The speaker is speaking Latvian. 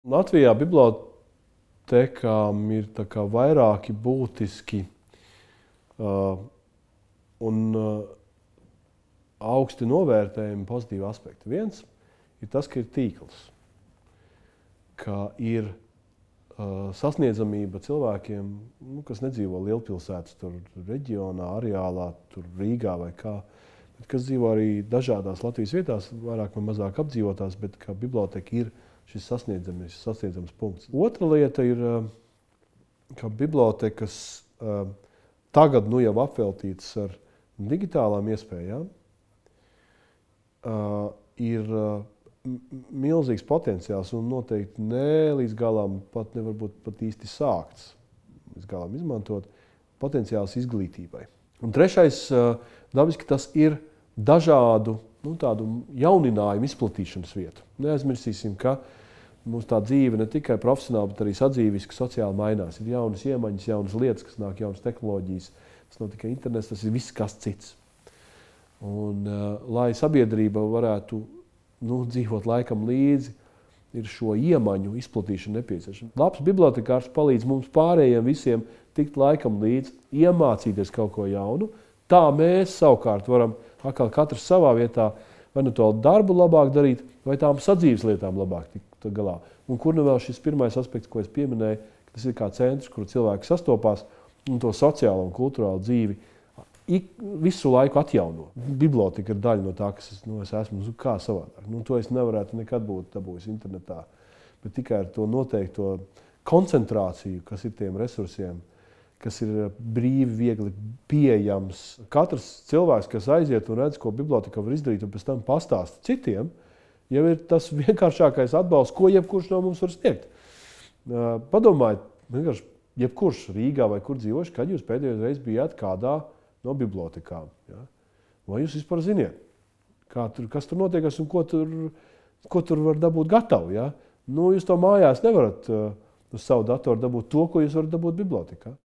Latvijā bibliotēkām ir vairāki būtiski un augsti novērtējami pozitīvi aspekti. Viens ir tas, ka ir tīkls, ka ir sasniedzamība cilvēkiem, kas nedzīvo lielpilsētas reģionā, areālā, Rīgā vai kā, bet kas dzīvo arī dažādās Latvijas vietās, vairāk vai mazāk apdzīvotās, bet ka biblioteka ir šis sasniedzams punkts. Otra lieta ir, ka bibliotekas tagad jau apveltītas ar digitālām iespējām, ir milzīgs potenciāls un noteikti ne līdz galam pat īsti sākts līdz galam izmantot potenciāls izglītībai. Un trešais, dabiski tas ir dažādu tādu jauninājumu izplatīšanas vietu. Neaizmirsīsim, ka mums tā dzīve ne tikai profesionāli, bet arī sadzīviski sociāli mainās. Ir jaunas iemaņas, jaunas lietas, kas nāk, jaunas tehnoloģijas. Tas nav tikai internets, tas ir viss kas cits. Un, lai sabiedrība varētu dzīvot laikam līdzi, ir šo iemaņu izplatīšana nepieciešama. Labs bibliotekārs palīdz mums pārējiem visiem tikt laikam līdzi, iemācīties kaut ko jaunu. Tā mēs savukārt varam atkal katrs savā vietā vai nu to darbu labāk darīt, vai tām sadzīves lietām labāk tikt galā. Un kur nu vēl šis pirmais aspekts, ko es pieminēju, ka tas ir kā centrs, kur cilvēki sastopās un to sociālo un kulturālo dzīvi visu laiku atjauno. Biblioteka ir daļa no tā, kas es esmu, kā savādāk. To es nevarētu nekad būt dabūjis internetā, bet tikai ar to noteikto koncentrāciju, kas ir tiem resursiem, kas ir brīvi, viegli pieejams. Katrs cilvēks, kas aiziet un redz, ko biblioteka var izdarīt un pēc tam pastāsta citiem, jau ir tas vienkāršākais atbalsts, ko jebkurš no mums var sniegt. Padomājiet, vienkārši jebkurš Rīgā vai kur dzīvoši, kad jūs pēdējo reizi bijāt kādā no bibliotekām. Ja? Vai jūs vispār ziniet, kas tur notiekās un ko tur var dabūt gatavu? Ja? Jūs to mājās nevarat uz savu datoru dabūt to, ko jūs varat dabūt bibliotekā.